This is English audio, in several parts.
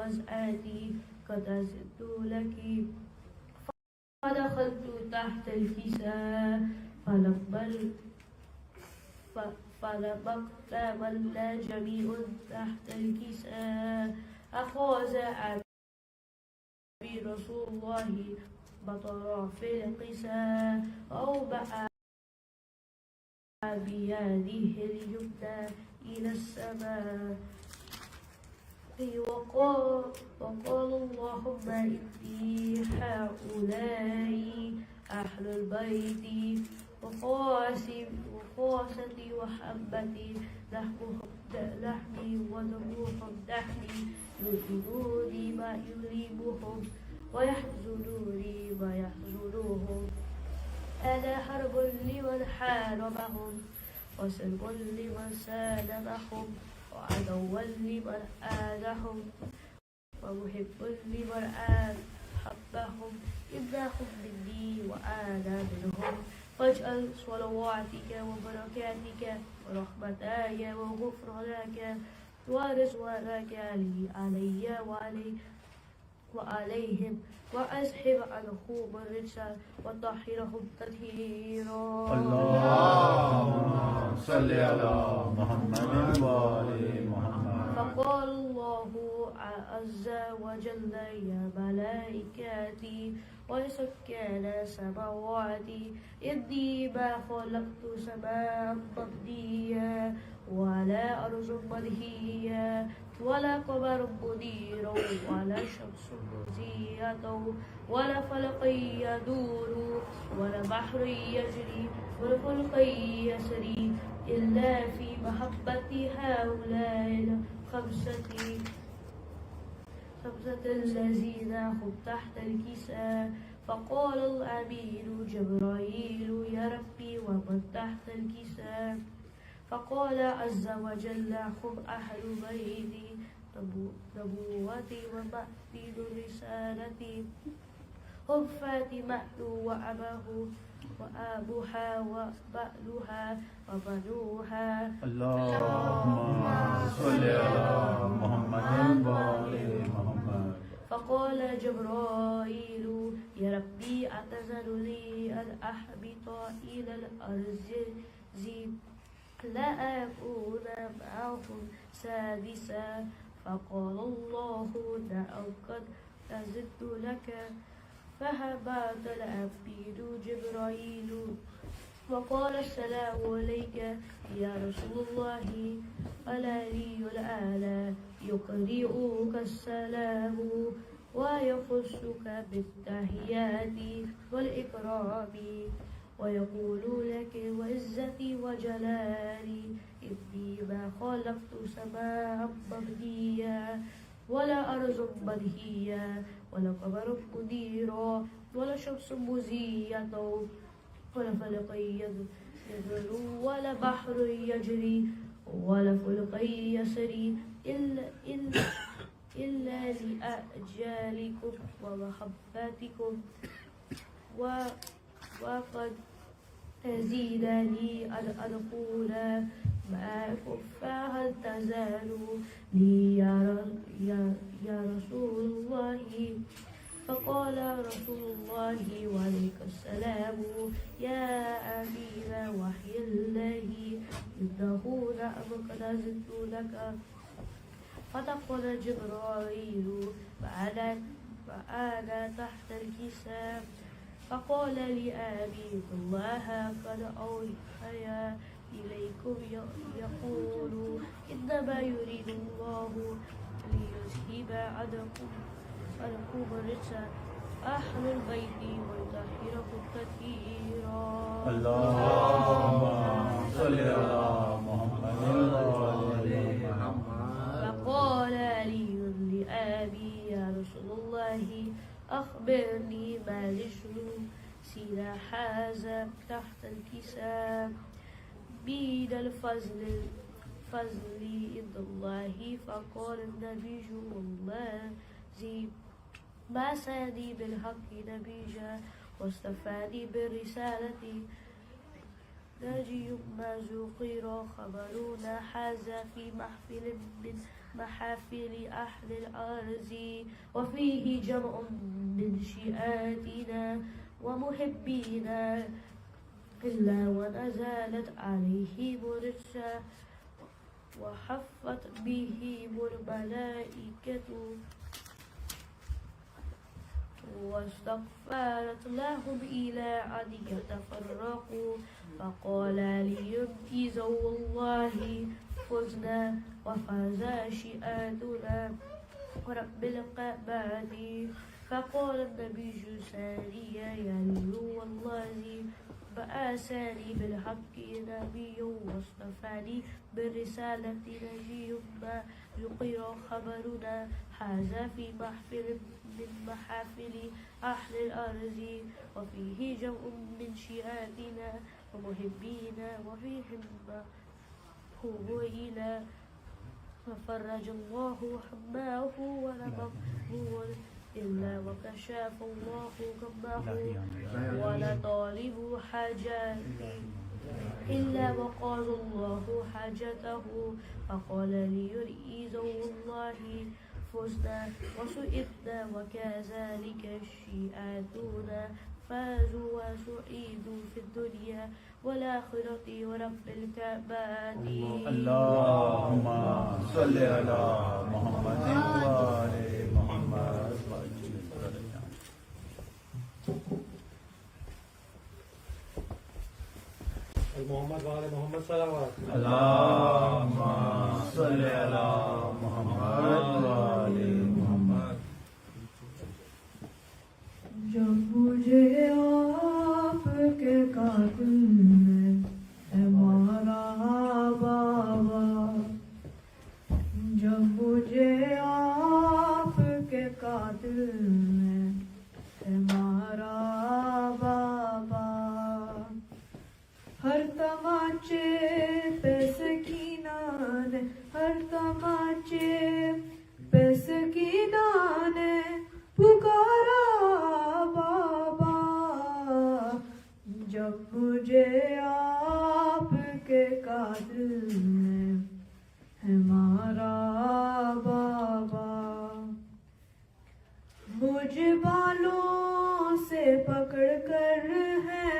فزعتي قد أزدت لك. فدخلت تحت الكساء فلبقت منا جميع تحت الكساء. أخذ أبي رسول الله بطر في القساء وأوبأ بيده اليمنى إلى السماء وقال اللهم إني هؤلاء أهل البيت وخاصتي وحبتي لحمي ودموهم لحمي يؤذوني ما يؤلمهم ويحزنوني ما يحزنهم. أنا حرب لمن حاربهم وسلم لمن سالمهم وعدوا لمن آذهم ومحب لمن أحبهم. إنهم مني وأنا منهم. فاجعل صلواتك وبركاتك ورحمتك وغفرانك ورضوانك علي وعليهم وأذهب عنهم الرجس وطهرهم تطهيرا. اللهم صل على محمد وآل محمد. فقال الله عز وجل يا ملائكتي وسكان سماواتي إني ما خلقت سماء مبنيا ولا أرض منهيا ولا قمر منيرا ولا شمس مزية ولا فلق يدور ولا بحر يجري ولا فلق يسري إلا في محبة هؤلاء الخمسة الذين هم تحت الكساء. فقال الأمين جبرائيل يا ربي ومن تحت الكساء؟ فقال عز وجل هم أهل بيتي نبوتي ومأتين رسالتي هم فاطمة وأبوها وبألها وبنوها. اللهم صل على محمد وآل محمد. فقال جبرائيل يا ربي أتذر لي أن أهبط إلى الأرض لا أكون معهم سادسا. فقال الله نعم قد أذنت لك. فهبط الأمين جبرائيل وقال السلام عليك يا رسول الله. العلي الأعلى يقرئك السلام ويخصك بالتحيات والإكرام ويقول لك وعزتي وجلالي إني ما خلقت سماء مبنيا ولا أرض منهيا ولا قمر منيرا ولا شمس مزية ولا فلق يدور ولا بحر يجري ولا فلق يسري إلا لأجالكم ومحبتكم وقد تزيدني أن أدخل معكم فهل تزالوا لي يا رسول الله؟ فقال رسول الله وعليك السلام يا أمير وحي الله إنه نعم قد أذنت لك. فدخل جبرائيل فأنا تحت الكساء. فقال لأبي الله قد أوحي إليكم يقول إنما يريد الله ليذهب عنكم الرجس أهل البيت ويطهركم تطهيرا. اللهم صل على محمد وآل محمد. فقال علي لأبي يا رسول الله أخبرني ما لجلوسنا هذا تحت الكساء من الفضل عند الله. فقال النبي والله ما ساني بالحق نبيا واستفاني بالرسالة ناجي ما ذكر خبرنا هذا في محفل من محافل أهل الأرض وفيه جمع من شيعاتنا ومحبينا إلا ونزلت عليهم الرجة وحفت بهم الملائكة واستغفرت لهم إلى أن يتفرقوا فقال لينجزوا الله فزنا وفاز شئاتنا ورب الكعبة فقال النبي ثانيا يا والله بأساني بالحق نبي واصطفاني بالرسالة نجي ما يقر خبرنا هذا في محفل من محافل أهل الأرض وفيه جمع من شيعاتنا ومحبينا وفيهم هو إلى ففرج الله حماه ونبه إلا وكشف الله غمه ولا طالب حاجاتي إلا وقال الله حاجته فقال ليرئيزوا الله فزنا وسئدنا وكذلك الشيعاتون فازوا وسعيدوا في الدنيا والآخرة ورب الكعبة اللهم صل على محمد وآل محمد محمد وآل محمد صلوات اللهم صل على محمد وآل محمद जब मुझे आपके कातिल ने हमारा बाबा जब मुझे आपके कातिल ने हमारा बाबा हर तमाचे पे सकीना ने हर तमाचे पे सकीना ने पुकारा बाबा जब मुझे आपके कातिल ने हमारा बाबा मुझ बालों से पकड़ कर है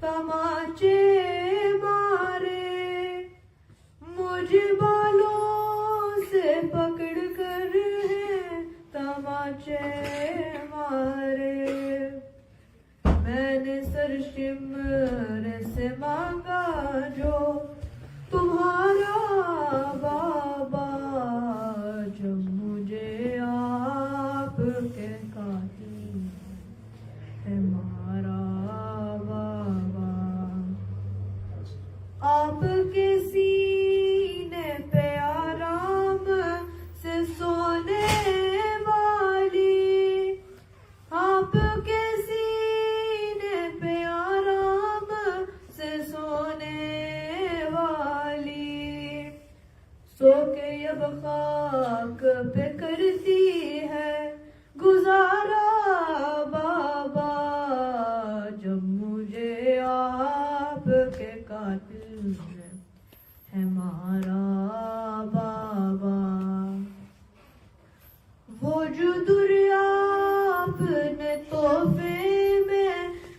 तमाचे मारे मुझ बालों से पकड़ कर है तमाचे मारे मैंने सरशिमर से मांगा जो तुम्हारा बाबा जब मुझे आपके कातिल हमारा बाबा आपके सीने पे आराम से सोने आपके सीने पे आराम से सोने वाली सो के अब खाक पे करती है गुजारा बाबा जब मुझे आपके कातिल है हमारा बाबा वो जो दुनिया अपने तोहफे में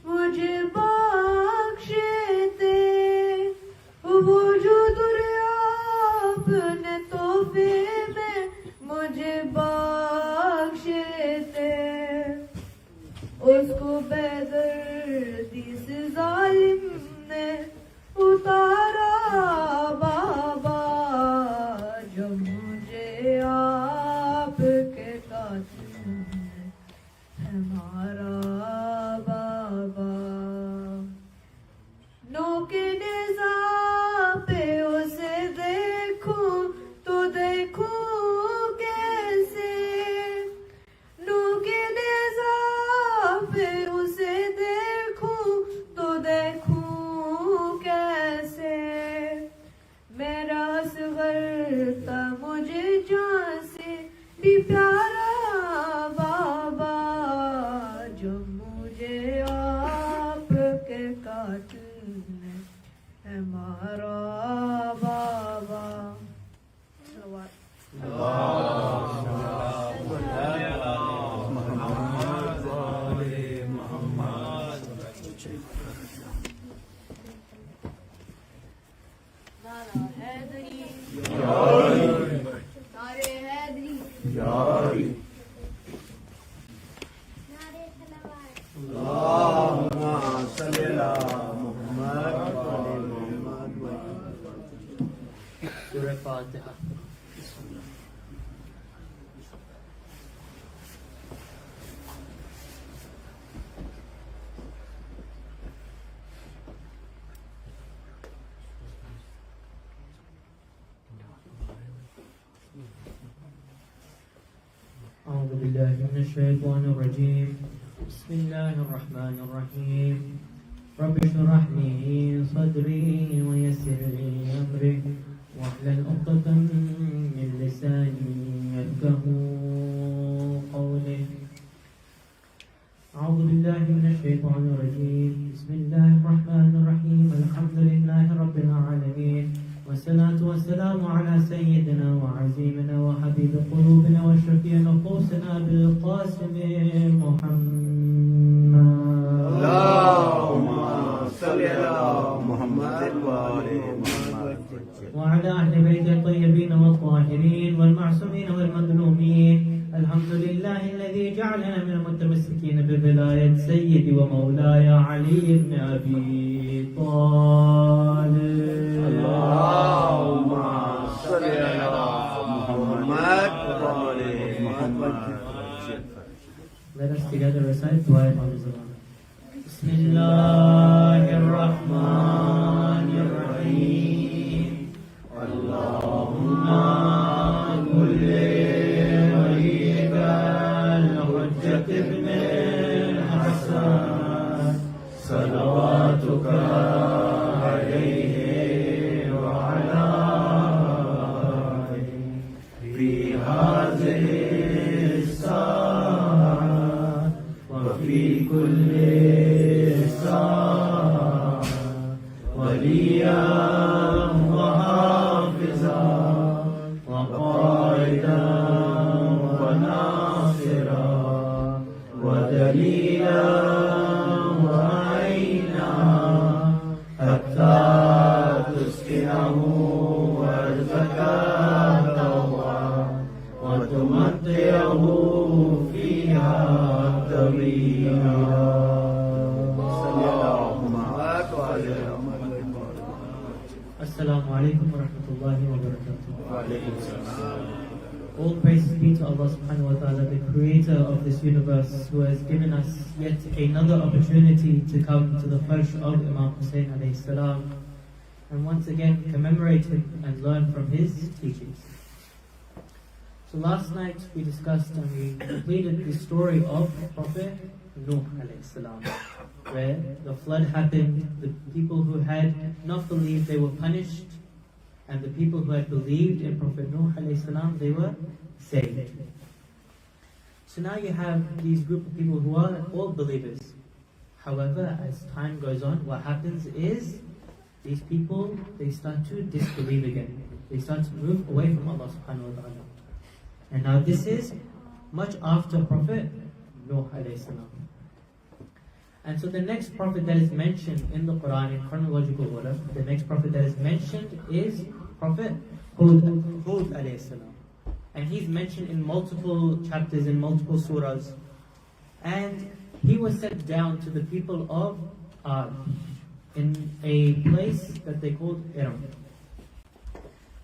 मुझे बख्शे थे वो जो दुनिया अपने तोहफे में मुझे बख्शे थे उसको बेदर्दी से जालिम ने उतारा बाबा जब मुझे आपके कातिल हमारा बाबा नौके नेज़ा पे उसे देखूं तो देखूं कैसे नौके नेज़ा पे उसे देखूं तो देखूं कैसे मेरा असगर था मुझे जान से भी प्यारा الضالين اللهم صل على محمد وعلى محمد. Surah Fatiha. أعوذ بالله من الشيطان الرجيم. بسم الله الرحمن الرحيم. رب اشرح لي صدري ويسر لي أمري واحلل عقدة من لساني يفقهوا قولي. أعوذ بالله من الشيطان الرجيم. بسم الله الرحمن الرحيم. الحمد لله رب العالمين والصلاة والسلام على سيدنا وعزيمنا وحبيب قلوبنا وشفيع نفوسنا بالقاسم محمد. اللهم صل على محمد وعلى محمد وعلى أهل بيت الطيبين والطاهرين والمعصومين والمظلومين. الحمد لله الذي جعلنا من المتمسكين بولاية سيدي ومولاي علي بن أبي طالب. اللهم صل على محمد وعلى محمد. Let us together recite Dua al-Izlam. Bismillahirrahmanirrahim. Allahumma kulli waliyika al-Hujjat ibn al-Hassan salawatuka alayhi wa ala alihi fi hadhihi as-sa'a wa fi kulli sa'a waliyan wa hafizan wa qaidan wa nasiran wa dalilan wa aina hatta tuskinahu warzuqna tawwa wa tumatti'ahu fiha tawila. Assalamu alaikum wa rahmatullahi wa barakatuh. All praises be to Allah subhanahu wa ta'ala, the creator of this universe, who has given us yet another opportunity to come to the Farsh of Imam Hussain alayhi salam, and once again commemorate him and learn from his teachings. So last night we discussed and we completed the story of Prophet Nuh alayhi salam, where the flood happened, the people who had not believed, they were punished, and the people who had believed in Prophet Nuh alayhi salam, they were saved. So now you have these group of people who are all believers. However, as time goes on, what happens is these people, they start to disbelieve again. They start to move away from Allah subhanahu wa ta'ala. And now this is much after Prophet Nuh alayhi salam. And so the next prophet that is mentioned in the Quran in chronological order, the next prophet that is mentioned is Prophet Hud alayhi salam. And he's mentioned in multiple chapters, in multiple surahs. And he was sent down to the people of Ad in a place that they called Iram.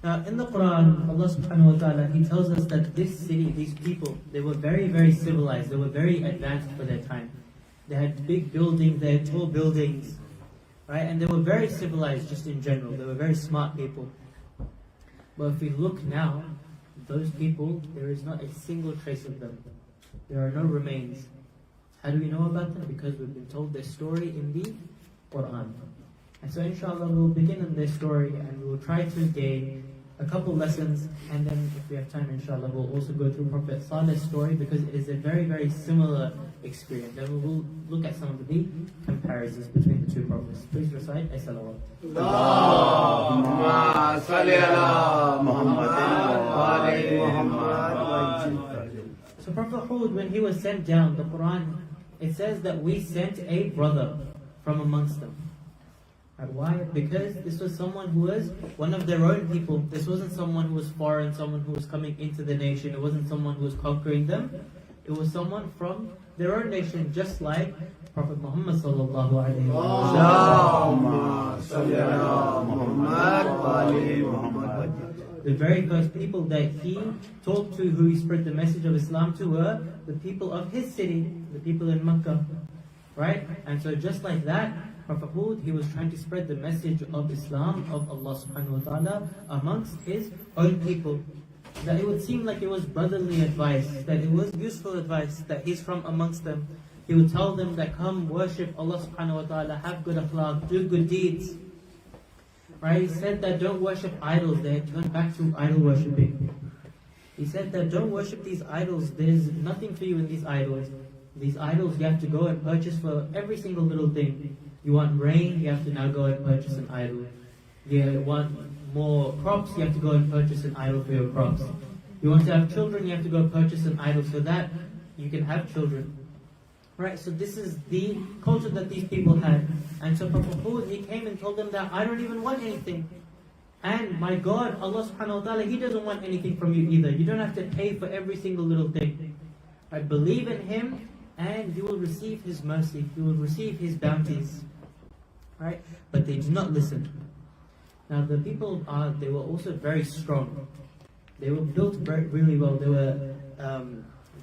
Now in the Quran, Allah subhanahu wa ta'ala, He tells us that this city, these people, they were very, very civilized, they were very advanced for their time. They had big buildings, they had tall buildings, right? And they were very civilized just in general. They were very smart people. But if we look now, those people, there is not a single trace of them. There are no remains. How do we know about them? Because we've been told their story in the Quran. And so inshallah we'll begin in their story and we will try to gain a couple lessons, and then if we have time inshallah we'll also go through Prophet Saleh's story, because it is a very, very similar experience, and we will look at some of the comparisons between the two prophets. Please recite as-salawat. Allahumma salli ala Muhammadin wa ali Muhammad. So Prophet Hud, when he was sent down, the Quran, it says that we sent a brother from amongst them. Why? Because this was someone who was one of their own people. This wasn't someone who was foreign, someone who was coming into the nation. It wasn't someone who was conquering them. It was someone from their own nation, just like Prophet Muhammad sallallahu alaihi wasallam. The very first people that he talked to, who he spread the message of Islam to, were the people of his city, the people in Makkah. Right? And so just like that, Prophet Hud, he was trying to spread the message of Islam, of Allah subhanahu wa ta'ala, amongst his own people. That it would seem like it was brotherly advice, that it was useful advice, that he's from amongst them. He would tell them that come worship Allah subhanahu wa ta'ala, have good akhlaq, do good deeds. Right? He said that don't worship idols, they had turned back to idol worshipping. He said that don't worship these idols, there's nothing for you in these idols. These idols you have to go and purchase for every single little thing. You want rain, you have to now go and purchase an idol. You want more crops, you have to go and purchase an idol for your crops. You want to have children, you have to go purchase an idol so that you can have children. Right, so this is the culture that these people had. And so Prophet Hud, he came and told them that I don't even want anything. And my God, Allah subhanahu wa ta'ala, He doesn't want anything from you either. You don't have to pay for every single little thing. Right, believe in Him and you will receive His mercy. You will receive His bounties. Right? But they do not listen. Now the people they were also very strong. They were built really well. They were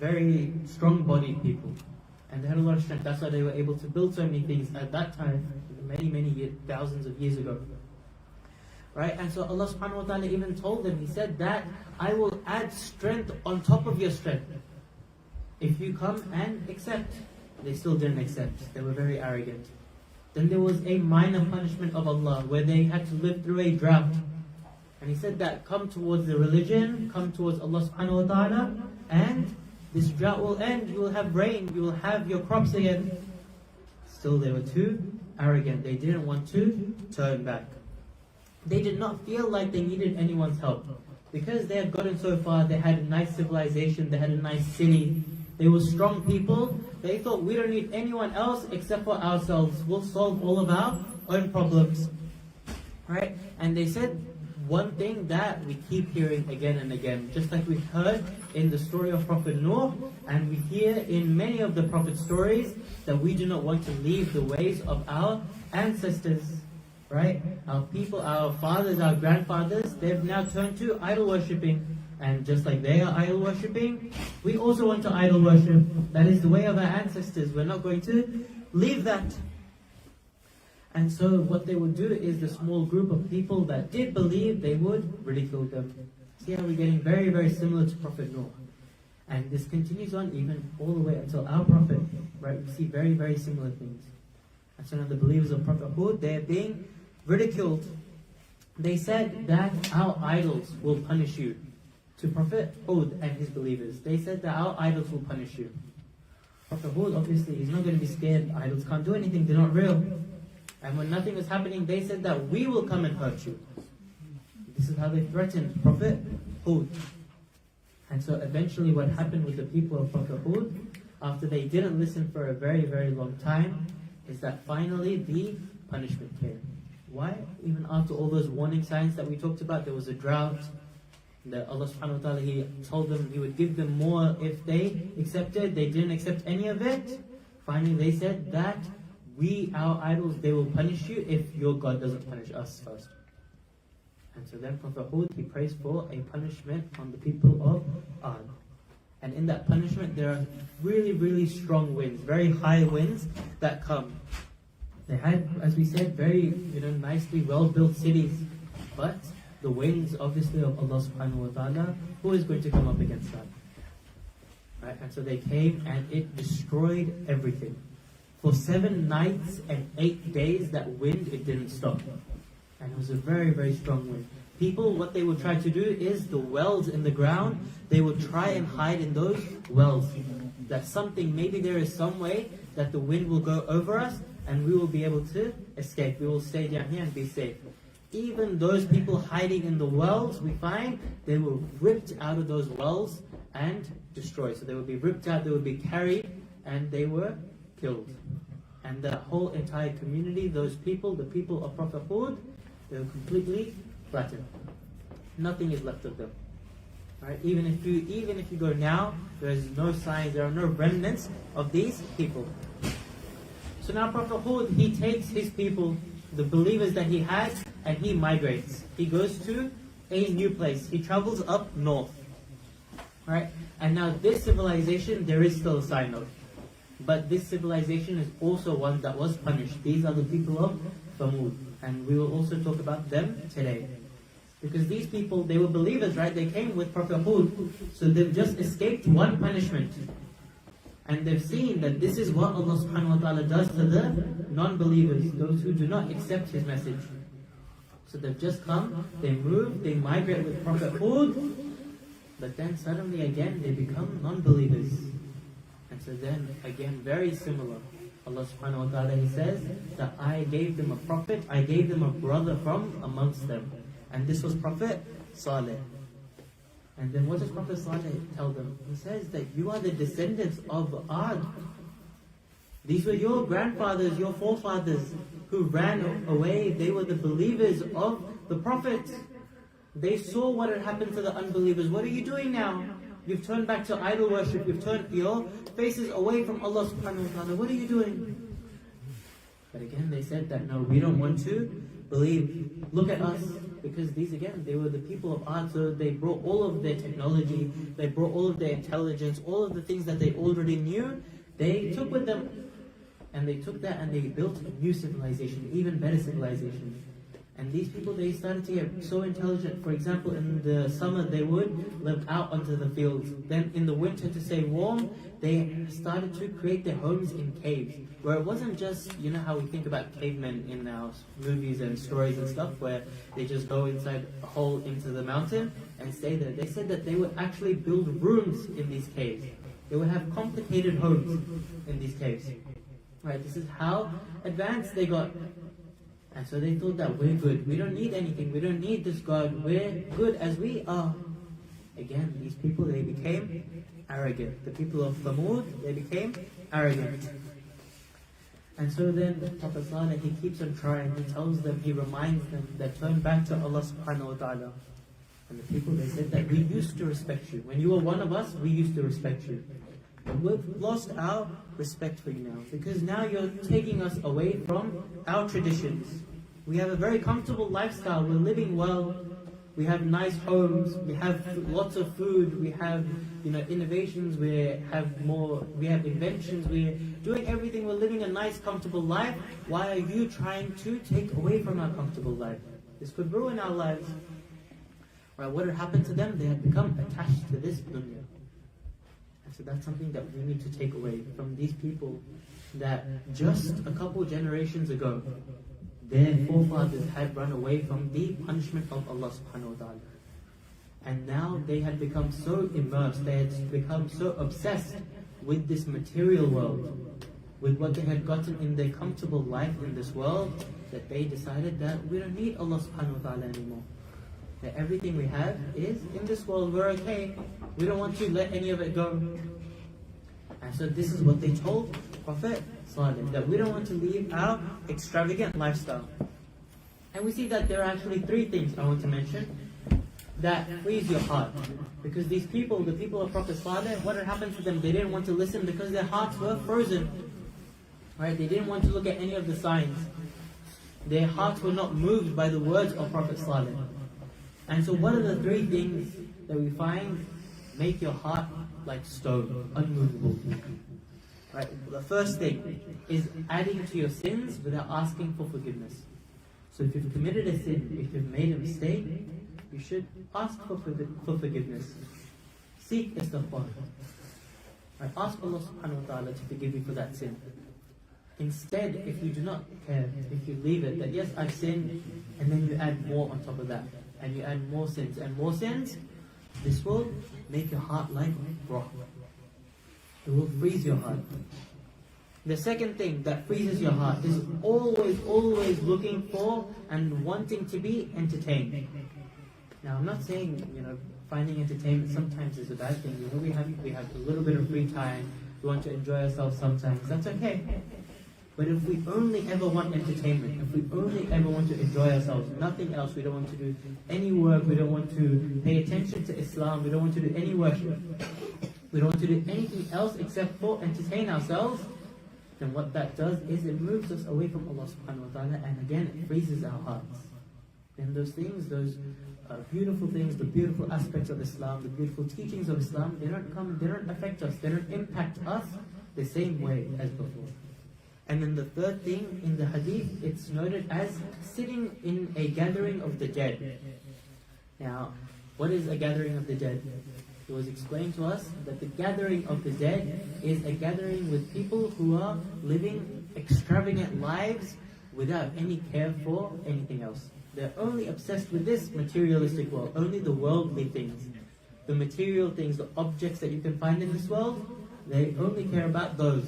very strong-bodied people. And they had a lot of strength. That's why they were able to build so many things at that time, many years, thousands of years ago. Right? And so Allah subhanahu wa ta'ala even told them, He said that I will add strength on top of your strength. If you come and accept. They still didn't accept. They were very arrogant. Then there was a minor punishment of Allah where they had to live through a drought. And He said that come towards the religion, come towards Allah subhanahu wa ta'ala, and this drought will end, you will have rain, you will have your crops again. Still they were too arrogant, they didn't want to turn back. They did not feel like they needed anyone's help. Because they had gotten so far, they had a nice civilization, they had a nice city, they were strong people, they thought we don't need anyone else except for ourselves. We'll solve all of our own problems. Right? And they said one thing that we keep hearing again and again, just like we heard in the story of Prophet Noah, and we hear in many of the Prophet stories, that we do not want to leave the ways of our ancestors. Right? Our people, our fathers, our grandfathers, they've now turned to idol worshipping. And just like they are idol worshipping, we also want to idol worship. That is the way of our ancestors. We're not going to leave that. And so what they would do is the small group of people that did believe, they would ridicule them. See how we're getting very, very similar to Prophet Noah. And this continues on even all the way until our Prophet. Right? We see very, very similar things. And so now the believers of Prophet Hud, they're being ridiculed. They said that our idols will punish you. To Prophet Hud and his believers, they said that our idols will punish you. Prophet Hud, obviously, he's not going to be scared. Idols can't do anything, they're not real. And when nothing was happening, they said that we will come and hurt you. This is how they threatened Prophet Hud. And so eventually what happened with the people of Prophet Hud, after they didn't listen for a very, very long time, is that finally the punishment came. Why? Even after all those warning signs that we talked about, there was a drought, that Allah subhanahu wa ta'ala, He told them He would give them more if they accepted. They didn't accept any of it. Finally they said that our idols, they will punish you if your God doesn't punish us first. And so then Prophet Hud, he prays for a punishment on the people of Ad. And in that punishment there are really, really strong winds, very high winds that come. They had, as we said, very nicely well-built cities, but the winds, obviously, of Allah subhanahu wa ta'ala, who is going to come up against that? Right? And so they came and it destroyed everything. For 7 nights and 8 days, that wind, it didn't stop. And it was a very, very strong wind. People, what they would try to do is the wells in the ground, they would try and hide in those wells. That maybe there is some way that the wind will go over us and we will be able to escape. We will stay down here and be safe. Even those people hiding in the wells, we find, they were ripped out of those wells and destroyed. So they would be ripped out, they would be carried, and they were killed. And the whole entire community, those people, the people of Prophet Hud, they were completely flattened. Nothing is left of them. Right? Even if you go now, there is no signs, there are no remnants of these people. So now Prophet Hud, he takes his people, the believers that he had, and he migrates. He goes to a new place. He travels up north. Right? And now this civilization, there is still a sign of. But this civilization is also one that was punished. These are the people of Thamud. And we will also talk about them today. Because these people, they were believers, right? They came with Prophet Hud. So they've just escaped one punishment. And they've seen that this is what Allah subhanahu wa ta'ala does to the non-believers, those who do not accept His message. So they've just come, they move, they migrate with Prophet Hud, but then suddenly again they become non-believers. And so then again very similar. Allah subhanahu wa ta'ala, He says that I gave them a prophet, I gave them a brother from amongst them. And this was Prophet Saleh. And then what does Prophet Saleh tell them? He says that you are the descendants of Ad. These were your grandfathers, your forefathers who ran away. They were the believers of the Prophet. They saw what had happened to the unbelievers. What are you doing now? You've turned back to idol worship. You've turned your faces away from Allah subhanahu wa ta'ala. What are you doing? But again, they said that no, we don't want to believe. Look at us. Because these again, they were the people of Ad, so they brought all of their technology, they brought all of their intelligence, all of the things that they already knew, they took with them. And they took that and they built a new civilization, even better civilization. And these people, they started to get so intelligent. For example, in the summer, they would live out onto the fields. Then in the winter, to stay warm, they started to create their homes in caves. Where it wasn't just, you know how we think about cavemen in our movies and stories and stuff, where they just go inside a hole into the mountain and stay there. They said that they would actually build rooms in these caves. They would have complicated homes in these caves. Right, this is how advanced they got. And so they thought that we're good. We don't need anything. We don't need this God. We're good as we are. Again, these people, they became arrogant. The people of Thamud, they became arrogant. And so then the Prophet Saleh, he keeps on trying. He tells them, he reminds them that turn back to Allah subhanahu wa ta'ala. And the people, they said that we used to respect you. When you were one of us, we used to respect you. But we've lost our respect for you now. Because now you're taking us away from our traditions. We have a very comfortable lifestyle. We're living well. We have nice homes. We have lots of food. We have, innovations. We have inventions. We're doing everything. We're living a nice, comfortable life. Why are you trying to take away from our comfortable life? This could ruin our lives. Right, what had happened to them? They had become attached to this dunya. And so that's something that we need to take away from these people, that just a couple generations ago, their forefathers had run away from the punishment of Allah subhanahu wa ta'ala. And now they had become so immersed, they had become so obsessed with this material world, with what they had gotten in their comfortable life in this world, that they decided that we don't need Allah subhanahu wa ta'ala anymore. That everything we have is in this world, we're okay. We don't want to let any of it go. And so this is what they told Prophet Saleh, that we don't want to leave our extravagant lifestyle. And we see that there are actually three things I want to mention that frees your heart. Because these people, the people of Prophet Saleh, what had happened to them? They didn't want to listen because their hearts were frozen. Right? They didn't want to look at any of the signs. Their hearts were not moved by the words of Prophet Saleh. And so what are the three things that we find make your heart like stone, unmovable? Right? The first thing is adding to your sins without asking for forgiveness. So if you've committed a sin, if you've made a mistake, you should ask for forgiveness. Seek istighfar. Right? Ask Allah subhanahu wa ta'ala to forgive you for that sin. Instead, if you do not care, if you leave it, that yes, I've sinned, and then you add more on top of that, and you add more sins and more sins, this will make your heart like rock. It will freeze your heart. The second thing that freezes your heart is always looking for and wanting to be entertained. Now, I'm not saying, finding entertainment sometimes is a bad thing. We have a little bit of free time. We want to enjoy ourselves sometimes. That's okay. But if we only ever want entertainment, if we only ever want to enjoy ourselves, nothing else, we don't want to do any work, we don't want to pay attention to Islam, we don't want to do any worship, we don't want to do anything else except for entertain ourselves, then what that does is it moves us away from Allah subhanahu wa ta'ala, and again it freezes our hearts. Then those things, those beautiful things, the beautiful aspects of Islam, the beautiful teachings of Islam, they don't affect us, they don't impact us the same way as before. And then the third thing in the hadith, it's noted as sitting in a gathering of the dead. Now, what is a gathering of the dead? It was explained to us that the gathering of the dead is a gathering with people who are living extravagant lives without any care for anything else. They're only obsessed with this materialistic world, only the worldly things. The material things, the objects that you can find in this world, they only care about those.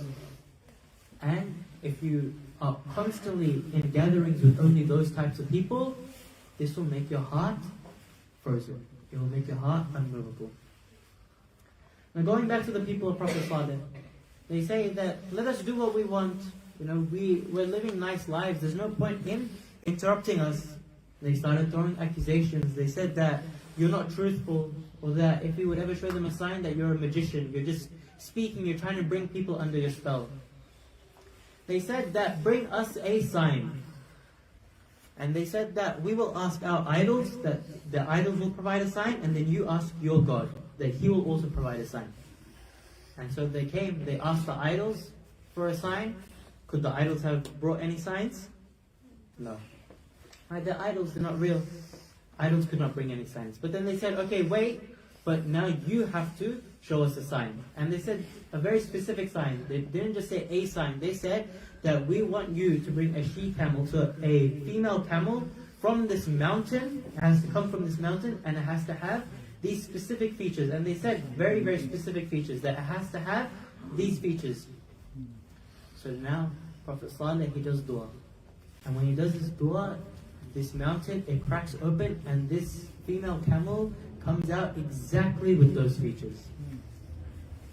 And if you are constantly in gatherings with only those types of people, this will make your heart frozen. It will make your heart unmovable. Now going back to the people of Prophet Saleh, they say that let us do what we want. We're living nice lives. There's no point in interrupting us. They started throwing accusations. They said that you're not truthful, or that if we would ever show them a sign that you're a magician, you're just speaking, you're trying to bring people under your spell. They said that bring us a sign. And they said that we will ask our idols, that the idols will provide a sign, and then you ask your God, that He will also provide a sign. And so they came, they asked the idols for a sign. Could the idols have brought any signs? No. Right, the idols are not real. Idols could not bring any signs. But then they said, okay, wait, but now you have to show us a sign. And they said a very specific sign. They didn't just say a sign. They said that we want you to bring a she-camel, so a female camel from this mountain. It has to come from this mountain, and it has to have these specific features. And they said very, very specific features, that it has to have these features. So now Prophet Saleh, he does dua. And when he does his dua, this mountain, it cracks open, and this female camel comes out exactly with those features.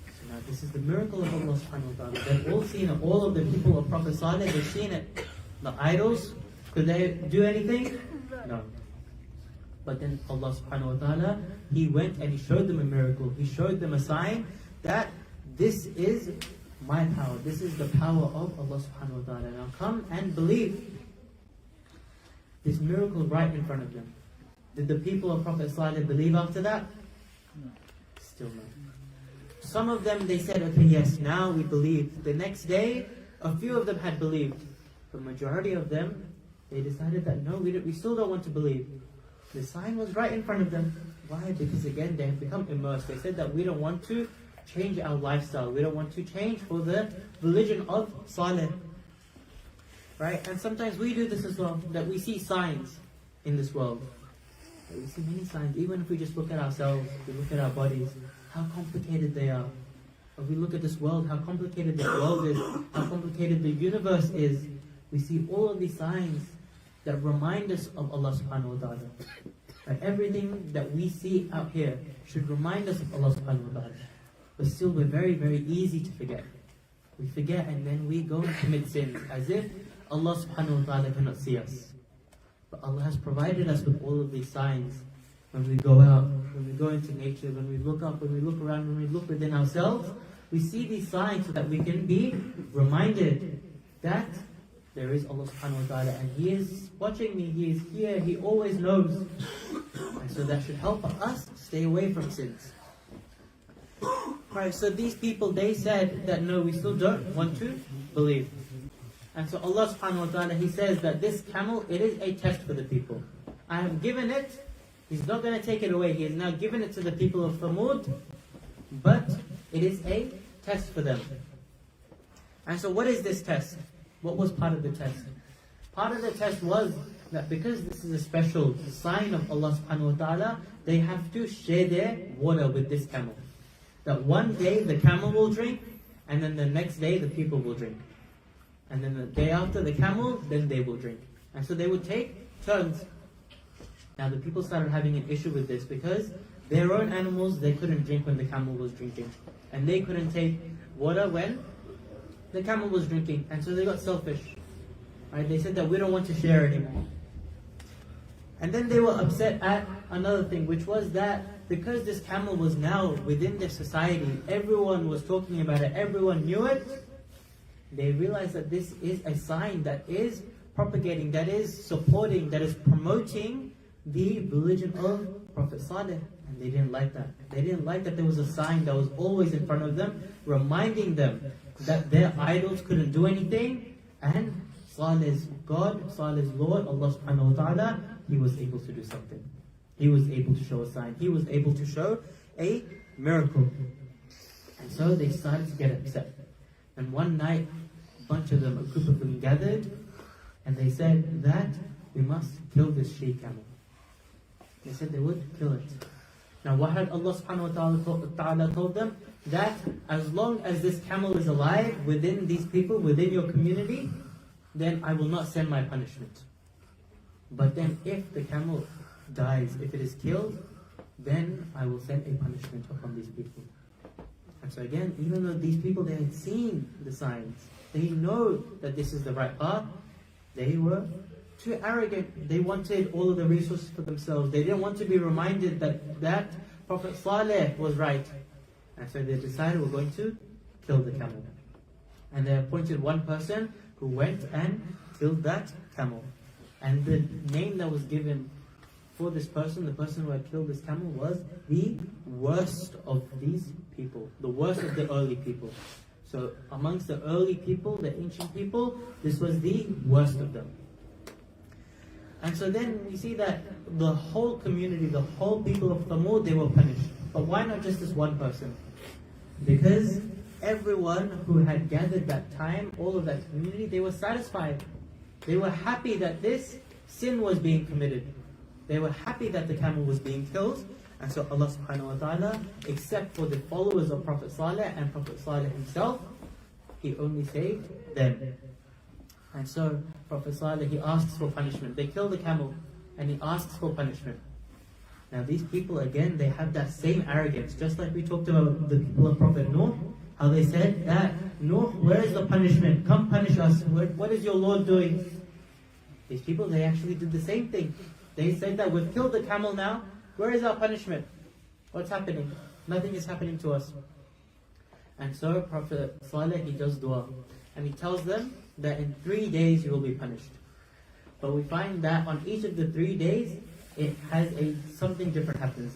So now this is the miracle of Allah subhanahu wa ta'ala. They've all seen it. All of the people of Prophet Saleh, they've seen it. The idols, could they do anything? No. But then Allah subhanahu wa ta'ala, He went and He showed them a miracle. He showed them a sign that this is my power. This is the power of Allah subhanahu wa ta'ala. Now come and believe. This miracle right in front of them. Did the people of Prophet Saleh believe after that? No. Still no. Some of them, they said, okay, yes, now we believe. The next day, a few of them had believed. The majority of them, they decided that no, we still don't want to believe. The sign was right in front of them. Why? Because again, they have become immersed. They said that we don't want to change our lifestyle. We don't want to change for the religion of Saleh. Right? And sometimes we do this as well, that we see signs in this world. We see many signs, even if we just look at ourselves, we look at our bodies, how complicated they are. Or we look at this world, how complicated this world is, how complicated the universe is. We see all of these signs that remind us of Allah subhanahu wa ta'ala. Right? Everything that we see out here should remind us of Allah subhanahu wa ta'ala. But still, we're very, very easy to forget. We forget, and then we go and commit sins as if Allah subhanahu wa ta'ala cannot see us. But Allah has provided us with all of these signs. When we go out, when we go into nature, when we look up, when we look around, when we look within ourselves, we see these signs so that we can be reminded that there is Allah subhanahu wa ta'ala, and He is watching me, He is here, He always knows. And so that should help us stay away from sins. Right, so these people, they said that no, we still don't want to believe. And so Allah subhanahu wa ta'ala, He says that this camel, it is a test for the people. I have given it, He's not going to take it away. He has now given it to the people of Thamud, but it is a test for them. And so what is this test? What was part of the test? Part of the test was that because this is a special sign of Allah subhanahu wa ta'ala, they have to share their water with this camel. That one day the camel will drink, and then the next day the people will drink. And then the day after the camel, then they will drink. And so they would take turns. Now the people started having an issue with this because their own animals, they couldn't drink when the camel was drinking. And they couldn't take water when the camel was drinking, and so they got selfish. Right? They said that we don't want to share anymore. And then they were upset at another thing, which was that because this camel was now within their society, everyone was talking about it, everyone knew it, they realized that this is a sign that is propagating, that is supporting, that is promoting the religion of Prophet Saleh. And they didn't like that. They didn't like that there was a sign that was always in front of them, reminding them that their idols couldn't do anything, and Saleh's God, Saleh's Lord, Allah subhanahu wa ta'ala, He was able to do something. He was able to show a sign. He was able to show a miracle. And so they started to get upset. And one night, a bunch of them, a group of them gathered, and they said that we must kill this she-camel. They said they would kill it. Now what had Allah subhanahu wa ta'ala told them? That as long as this camel is alive within these people, within your community, then I will not send my punishment. But then if the camel dies, if it is killed, then I will send a punishment upon these people. And so again, even though these people, they had seen the signs, they know that this is the right path, they were too arrogant. They wanted all of the resources for themselves. They didn't want to be reminded that Prophet Saleh was right. And so they decided we're going to kill the camel. And they appointed one person who went and killed that camel. And the name that was given for this person, the person who had killed this camel, was the worst of these people, the worst of the early people. So amongst the early people, the ancient people, this was the worst of them. And so then we see that the whole community, the whole people of Thamud, they were punished. But why not just this one person? Because everyone who had gathered that time, all of that community, they were satisfied. They were happy that this sin was being committed. They were happy that the camel was being killed. And so Allah subhanahu wa ta'ala, except for the followers of Prophet Saleh and Prophet Saleh himself, He only saved them. And so Prophet Saleh, he asks for punishment. They kill the camel and he asks for punishment. Now these people, again, they have that same arrogance, just like we talked about the people of Prophet Nuh, how they said that, Nuh, where is the punishment? Come punish us. What is your Lord doing? These people, they actually did the same thing. They said that we've killed the camel now. Where is our punishment? What's happening? Nothing is happening to us. And so Prophet Saleh, he does dua. And he tells them that in 3 days you will be punished. But we find that on each of the 3 days, it has something different happens.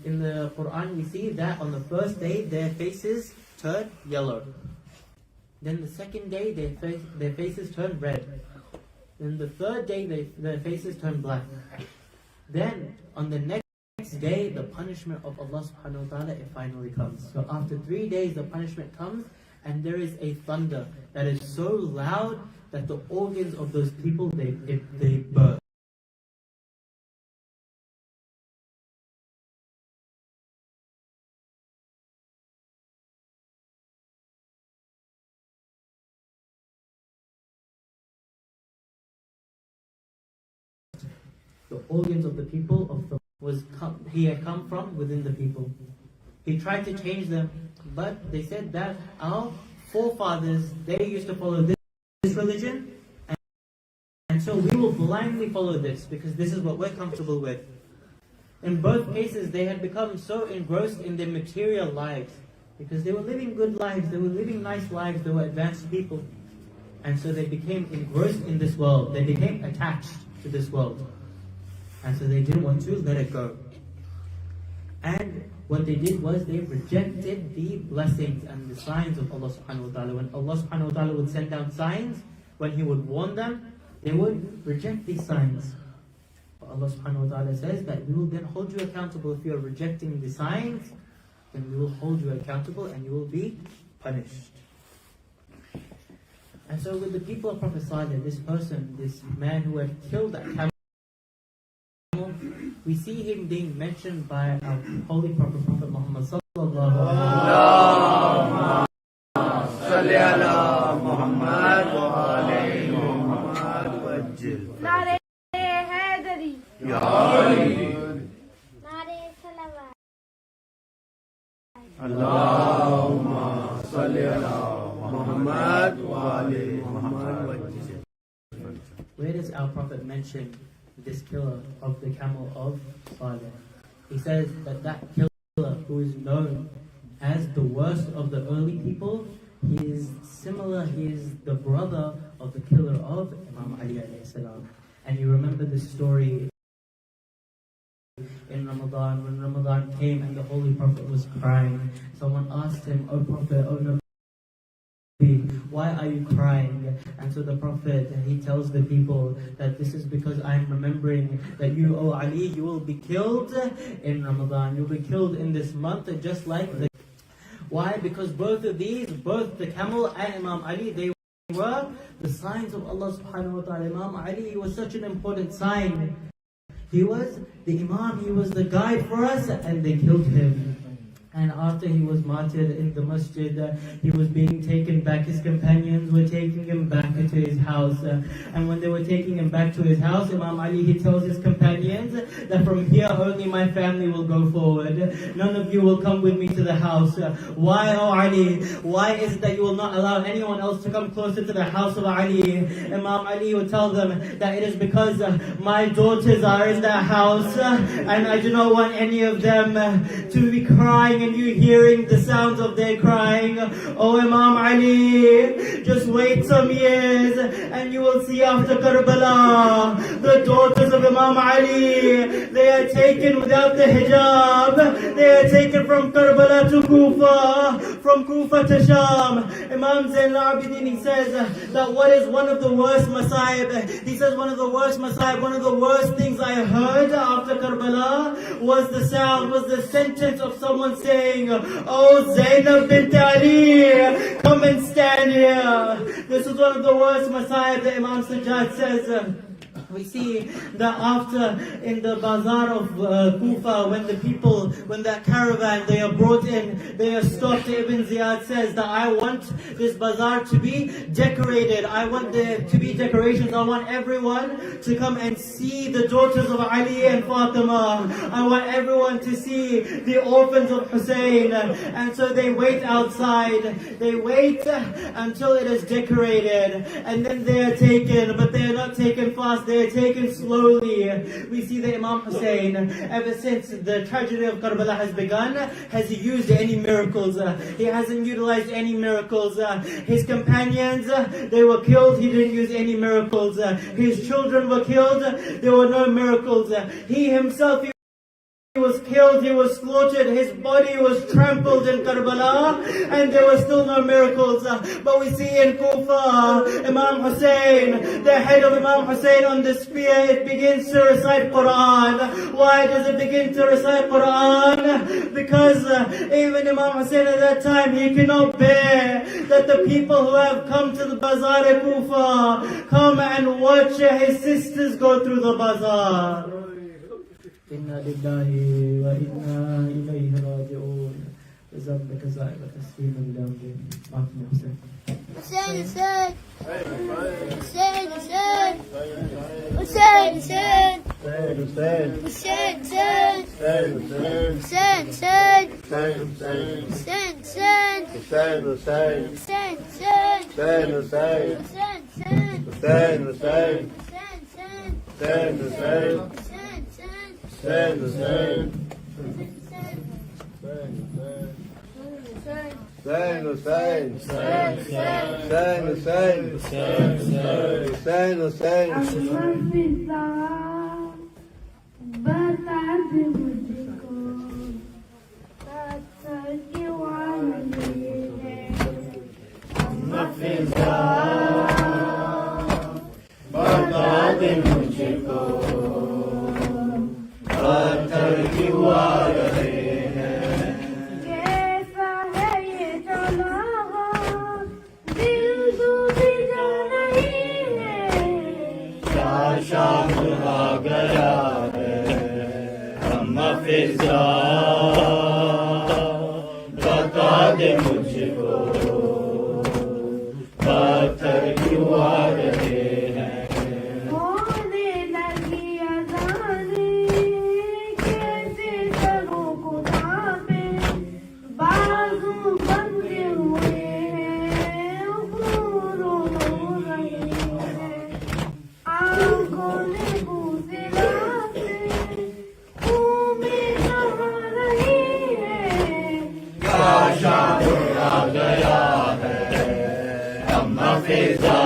In the Quran we see that on the first day their faces turn yellow. Then the second day their faces turn red. Then the third day their faces turn black. Then on the next day the punishment of Allah subhanahu wa ta'ala, it finally comes. So after 3 days the punishment comes, and there is a thunder that is so loud that the organs of those people, they burst. The organs of the people he had come from within the people. He tried to change them, but they said that our forefathers, they used to follow this religion, and so we will blindly follow this because this is what we're comfortable with. In both cases, they had become so engrossed in their material lives because they were living good lives, they were living nice lives, they were advanced people. And so they became engrossed in this world, they became attached to this world. And so they didn't want to let it go. And what they did was they rejected the blessings and the signs of Allah subhanahu wa ta'ala. When Allah subhanahu wa ta'ala would send down signs, when He would warn them, they would reject these signs. But Allah subhanahu wa ta'ala says that we will then hold you accountable. If you are rejecting the signs, then we will hold you accountable and you will be punished. And so with the people of Prophet Saleh, this man who had killed that camel, we see him being mentioned by our holy Prophet Muhammad sallallahu alaihi wasallam. Nare Haidari. Ya Ali. Nare Salawat. Allahumma salli ala Muhammad wa ali Muhammad. Where does our Prophet mention this killer of the camel of Saleh? He says that killer who is known as the worst of the early people, he is the brother of the killer of Imam Ali alayhi salam. And you remember the story in Ramadan, when Ramadan came and the Holy Prophet was crying. Someone asked him, "O Prophet, O Nabi, why are you crying?" And so the Prophet, he tells the people that this is because I'm remembering that you, O Ali, you will be killed in Ramadan. You'll be killed in this month, just like the... Why? Because both of these, both the camel and Imam Ali, they were the signs of Allah subhanahu wa ta'ala. Imam Ali, he was such an important sign. He was the Imam, he was the guide for us, and they killed him. And after he was martyred in the masjid, he was being taken back. His companions were taking him back to his house. And when they were taking him back to his house, Imam Ali, he tells his companions that from here only my family will go forward. None of you will come with me to the house. Why, O Ali? Why is it that you will not allow anyone else to come closer to the house of Ali? Imam Ali would tell them that it is because my daughters are in that house and I do not want any of them to be crying and you hearing the sounds of their crying. Oh Imam Ali, just wait some years and you will see after Karbala, the daughters of Imam Ali, they are taken without the hijab. They are taken from Karbala to Kufa, from Kufa to Sham. Imam Zain al-Abidin, he says that what is one of the worst masa'ib, he says one of the worst masa'ib, one of the worst things I heard after Karbala was the sound, was the sentence of someone saying, "Oh Zainab bint Ali, come and stand here." This is one of the worst masa'ib that Imam Sajjad says. We see that after in the bazaar of Kufa, when that caravan, they are brought in, they are stopped. Ibn Ziyad says that I want this bazaar to be decorated. I want there to be decorations. I want everyone to come and see the daughters of Ali and Fatima. I want everyone to see the orphans of Hussain. And so they wait outside. They wait until it is decorated. And then they are taken, but they are not taken fast. They are taken slowly. We see that Imam Hussain, ever since the tragedy of Karbala has begun, has he used any miracles? He hasn't utilized any miracles. His companions, they were killed. He didn't use any miracles. His children were killed. There were no miracles. He himself, he was killed, he was slaughtered, his body was trampled in Karbala, and there were still no miracles. But we see in Kufa, Imam Hussain, the head of Imam Hussain on the spear, it begins to recite Quran. Why does it begin to recite Quran? Because even Imam Hussain at that time, he cannot bear that the people who have come to the bazaar of Kufa come and watch his sisters go through the bazaar. Inna lillahi wa inna ilayhi raji'un. Zabbak za'ib wa taslim al-amri. Hussain. Hussain, Hussain. Hussain, Hussain. Hussain, Hussain. Hussain, Hussain. Hussain, Hussain. Hussain, Hussain. Hussain, Hussain. Hussain, Hussain. Hussain, Hussain. Hussain, Hussain. Hussain, Hussain. Hussain, Hussain. बता दे मुझको पत्थर की वाली है फिजा बता दे मुझको पत्थर की वाली है कैसा है ये चला दिल डूबी जा रही है क्या शाम आ गया फिजा बता दे मुझको पत्थर क्यों आ रहे हैं होने लगी अज़ाने कैसे सरों को नापे बाजू बंधे हुए हैं फिजा